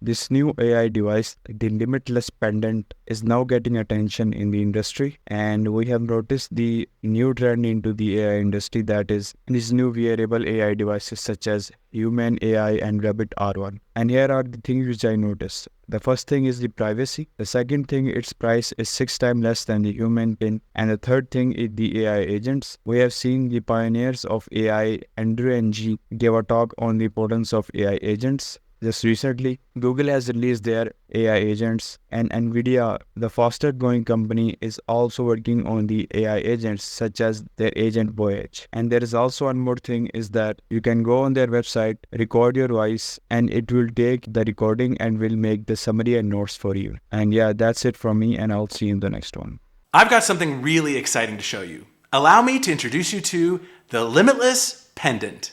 This new AI device, the Limitless Pendant, is now getting attention in the industry, and we have noticed the new trend into the AI industry, that is these new wearable AI devices such as Human AI and Rabbit R1. And here are the things which I noticed. The first thing is the privacy. The second thing, its price is 6 times less than the human pin. And the third thing is the AI agents. We have seen the pioneers of AI, Andrew Ng, give a talk on the importance of AI agents. Just recently, Google has released their AI agents, and Nvidia, the fastest growing company, is also working on the AI agents such as their agent Voyager. And there is also one more thing, is that you can go on their website, record your voice, and it will take the recording and will make the summary and notes for you. And yeah, that's it from me, and I'll see you in the next one. I've got something really exciting to show you. Allow me to introduce you to the Limitless Pendant.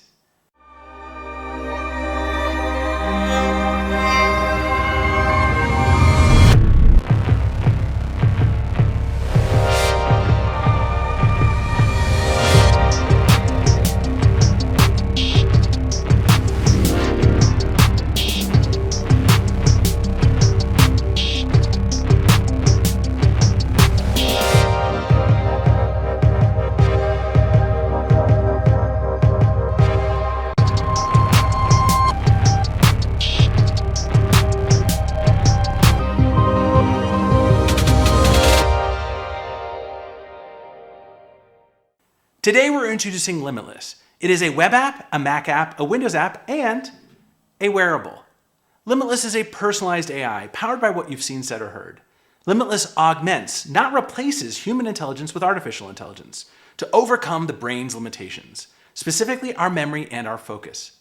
Today we're introducing Limitless. It is a web app, a Mac app, a Windows app, and a wearable. Limitless is a personalized AI powered by what you've seen, said, or heard. Limitless augments, not replaces, human intelligence with artificial intelligence to overcome the brain's limitations, specifically our memory and our focus.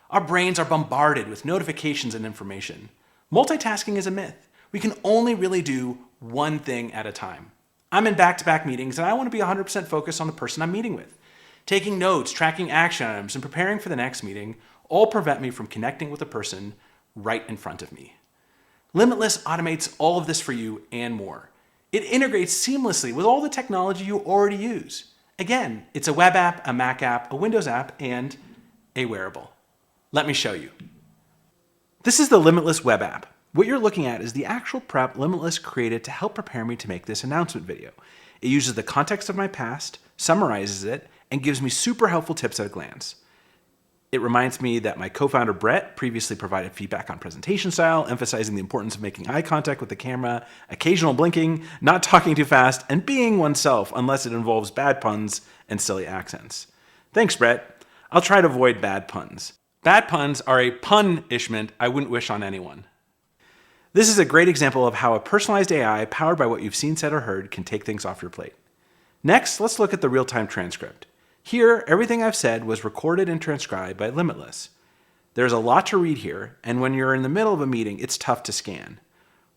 Our brains are bombarded with notifications and information. Multitasking is a myth. We can only really do one thing at a time. I'm in back-to-back meetings and I want to be 100% focused on the person I'm meeting with. Taking notes, tracking action items, and preparing for the next meeting all prevent me from connecting with the person right in front of me. Limitless automates all of this for you and more. It integrates seamlessly with all the technology you already use. Again, it's a web app, a Mac app, a Windows app, and a wearable. Let me show you. This is the Limitless web app. What you're looking at is the actual prep Limitless created to help prepare me to make this announcement video. It uses the context of my past, summarizes it, and gives me super helpful tips at a glance. It reminds me that my co-founder Brett previously provided feedback on presentation style, emphasizing the importance of making eye contact with the camera, occasional blinking, not talking too fast, and being oneself unless it involves bad puns and silly accents. Thanks, Brett. I'll try to avoid bad puns. Bad puns are a punishment I wouldn't wish on anyone. This is a great example of how a personalized AI powered by what you've seen, said, or heard can take things off your plate. Next, let's look at the real-time transcript. Here, everything I've said was recorded and transcribed by Limitless. There's a lot to read here, and when you're in the middle of a meeting, it's tough to scan.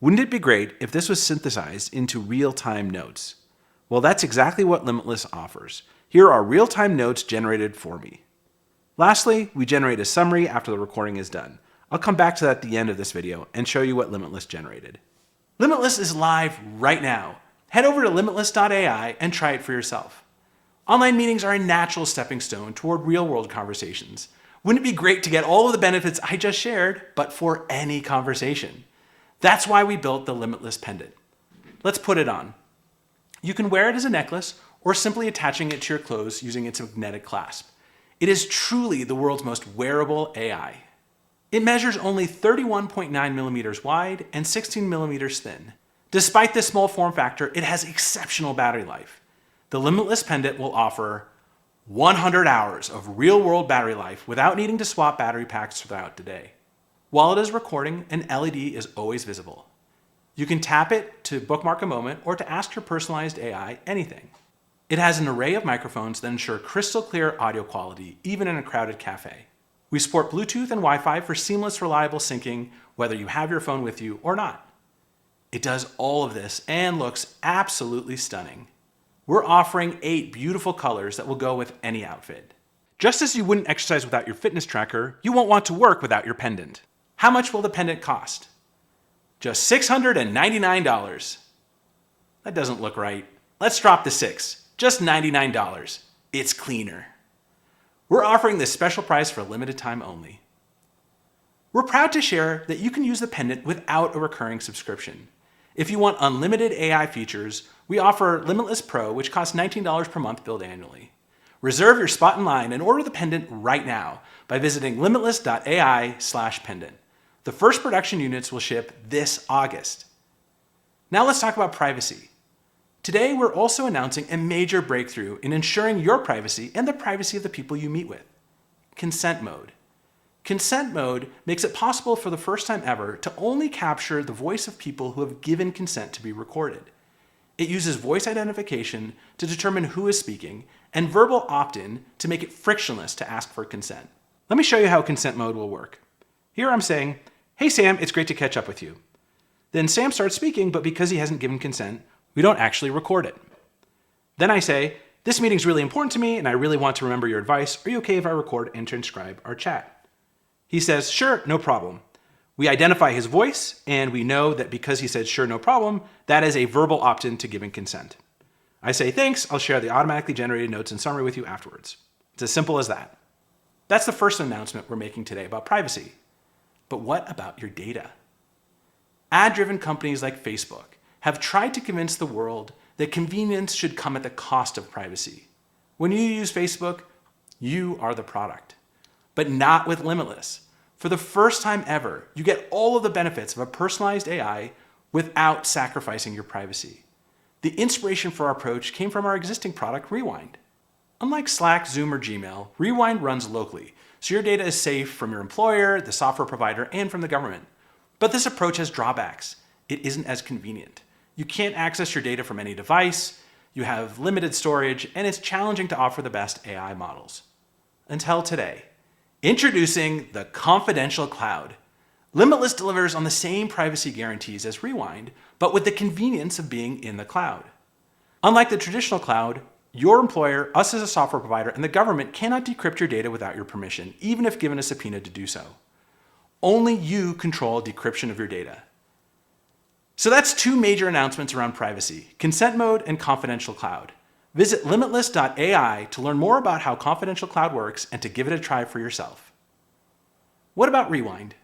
Wouldn't it be great if this was synthesized into real-time notes? Well, that's exactly what Limitless offers. Here are real-time notes generated for me. Lastly, we generate a summary after the recording is done. I'll come back to that at the end of this video and show you what Limitless generated. Limitless is live right now. Head over to limitless.ai and try it for yourself. Online meetings are a natural stepping stone toward real-world conversations. Wouldn't it be great to get all of the benefits I just shared, but for any conversation? That's why we built the Limitless Pendant. Let's put it on. You can wear it as a necklace or simply attaching it to your clothes using its magnetic clasp. It is truly the world's most wearable AI. It measures only 31.9 millimeters wide and 16 millimeters thin. Despite this small form factor, it has exceptional battery life. The Limitless Pendant will offer 100 hours of real-world battery life without needing to swap battery packs throughout the day. While it is recording, an LED is always visible. You can tap it to bookmark a moment or to ask your personalized AI anything. It has an array of microphones that ensure crystal clear audio quality, even in a crowded cafe. We support Bluetooth and Wi-Fi for seamless, reliable syncing, whether you have your phone with you or not. It does all of this and looks absolutely stunning. We're offering 8 beautiful colors that will go with any outfit. Just as you wouldn't exercise without your fitness tracker, you won't want to work without your pendant. How much will the pendant cost? Just $699. That doesn't look right. Let's drop the 6. Just $99. It's cleaner. We're offering this special price for a limited time only. We're proud to share that you can use the pendant without a recurring subscription. If you want unlimited AI features, we offer Limitless Pro, which costs $19 per month billed annually. Reserve your spot in line and order the pendant right now by visiting limitless.ai/pendant. The first production units will ship this August. Now let's talk about privacy. Today, we're also announcing a major breakthrough in ensuring your privacy and the privacy of the people you meet with: consent mode. Consent mode makes it possible for the first time ever to only capture the voice of people who have given consent to be recorded. It uses voice identification to determine who is speaking and verbal opt-in to make it frictionless to ask for consent. Let me show you how consent mode will work. Here I'm saying, "Hey Sam, it's great to catch up with you." Then Sam starts speaking, but because he hasn't given consent, we don't actually record it. Then I say, "This meeting's really important to me and I really want to remember your advice. Are you okay if I record and transcribe our chat?" He says, "Sure, no problem." We identify his voice, and we know that because he said "sure, no problem," that is a verbal opt-in to giving consent. I say, "Thanks, I'll share the automatically generated notes and summary with you afterwards." It's as simple as that. That's the first announcement we're making today about privacy. But what about your data? Ad-driven companies like Facebook have tried to convince the world that convenience should come at the cost of privacy. When you use Facebook, you are the product. But not with Limitless. For the first time ever, you get all of the benefits of a personalized AI without sacrificing your privacy. The inspiration for our approach came from our existing product, Rewind. Unlike Slack, Zoom, or Gmail, Rewind runs locally, so your data is safe from your employer, the software provider, and from the government. But this approach has drawbacks. It isn't as convenient. You can't access your data from any device, you have limited storage, and it's challenging to offer the best AI models. Until today. Introducing the confidential cloud. Limitless delivers on the same privacy guarantees as Rewind, but with the convenience of being in the cloud. Unlike the traditional cloud, your employer, us as a software provider, and the government cannot decrypt your data without your permission, even if given a subpoena to do so. Only you control decryption of your data. So that's two major announcements around privacy: consent mode and confidential cloud. Visit limitless.ai to learn more about how confidential cloud works and to give it a try for yourself. What about Rewind?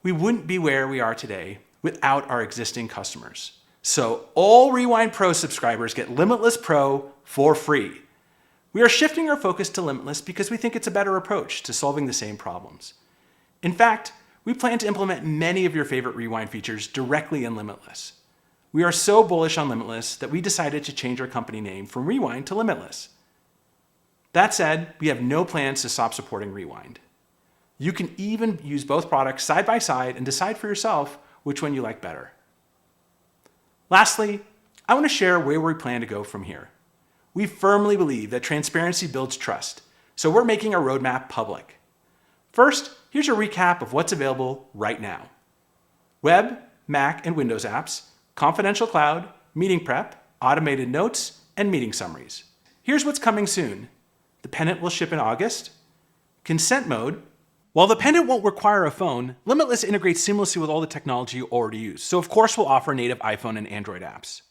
We wouldn't be where we are today without our existing customers. So all Rewind Pro subscribers get Limitless Pro for free. We are shifting our focus to Limitless because we think it's a better approach to solving the same problems. In fact, we plan to implement many of your favorite Rewind features directly in Limitless. We are so bullish on Limitless that we decided to change our company name from Rewind to Limitless. That said, we have no plans to stop supporting Rewind. You can even use both products side by side and decide for yourself which one you like better. Lastly, I want to share where we plan to go from here. We firmly believe that transparency builds trust, so we're making our roadmap public. First, here's a recap of what's available right now. Web, Mac, and Windows apps, confidential cloud, meeting prep, automated notes, and meeting summaries. Here's what's coming soon. The pendant will ship in August. Consent mode. While the pendant won't require a phone, Limitless integrates seamlessly with all the technology you already use, so of course we'll offer native iPhone and Android apps.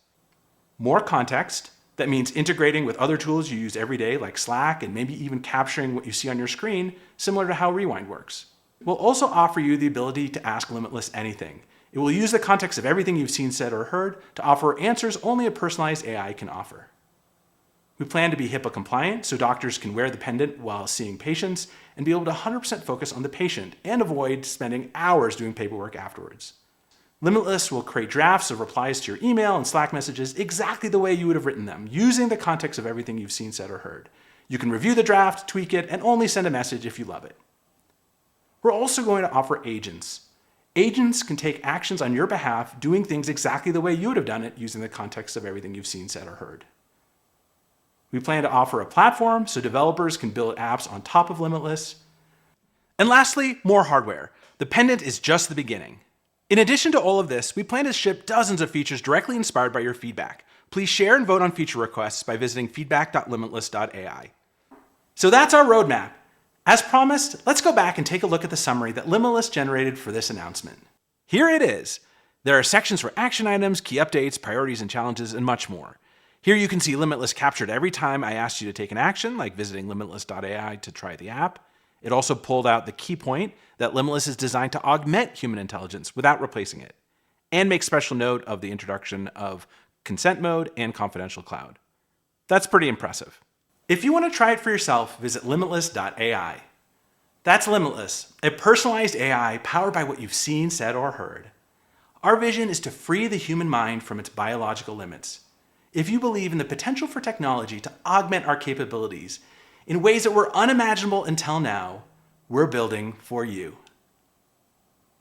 More context. That means integrating with other tools you use every day like Slack and maybe even capturing what you see on your screen, similar to how Rewind works. We'll also offer you the ability to ask Limitless anything. It will use the context of everything you've seen, said, or heard to offer answers only a personalized AI can offer. We plan to be HIPAA compliant so doctors can wear the pendant while seeing patients and be able to 100% focus on the patient and avoid spending hours doing paperwork afterwards. Limitless will create drafts of replies to your email and Slack messages exactly the way you would have written them, using the context of everything you've seen, said, or heard. You can review the draft, tweak it, and only send a message if you love it. We're also going to offer agents. Agents can take actions on your behalf, doing things exactly the way you would have done it using the context of everything you've seen, said, or heard. We plan to offer a platform so developers can build apps on top of Limitless. And lastly, more hardware. The pendant is just the beginning. In addition to all of this, we plan to ship dozens of features directly inspired by your feedback. Please share and vote on feature requests by visiting feedback.limitless.ai. So that's our roadmap. As promised, let's go back and take a look at the summary that Limitless generated for this announcement. Here it is. There are sections for action items, key updates, priorities and challenges, and much more. Here you can see Limitless captured every time I asked you to take an action, like visiting limitless.ai to try the app. It also pulled out the key point that Limitless is designed to augment human intelligence without replacing it, and makes special note of the introduction of consent mode and confidential cloud. That's pretty impressive. If you want to try it for yourself, visit limitless.ai. That's Limitless, a personalized AI powered by what you've seen, said, or heard. Our vision is to free the human mind from its biological limits. If you believe in the potential for technology to augment our capabilities in ways that were unimaginable until now, we're building for you.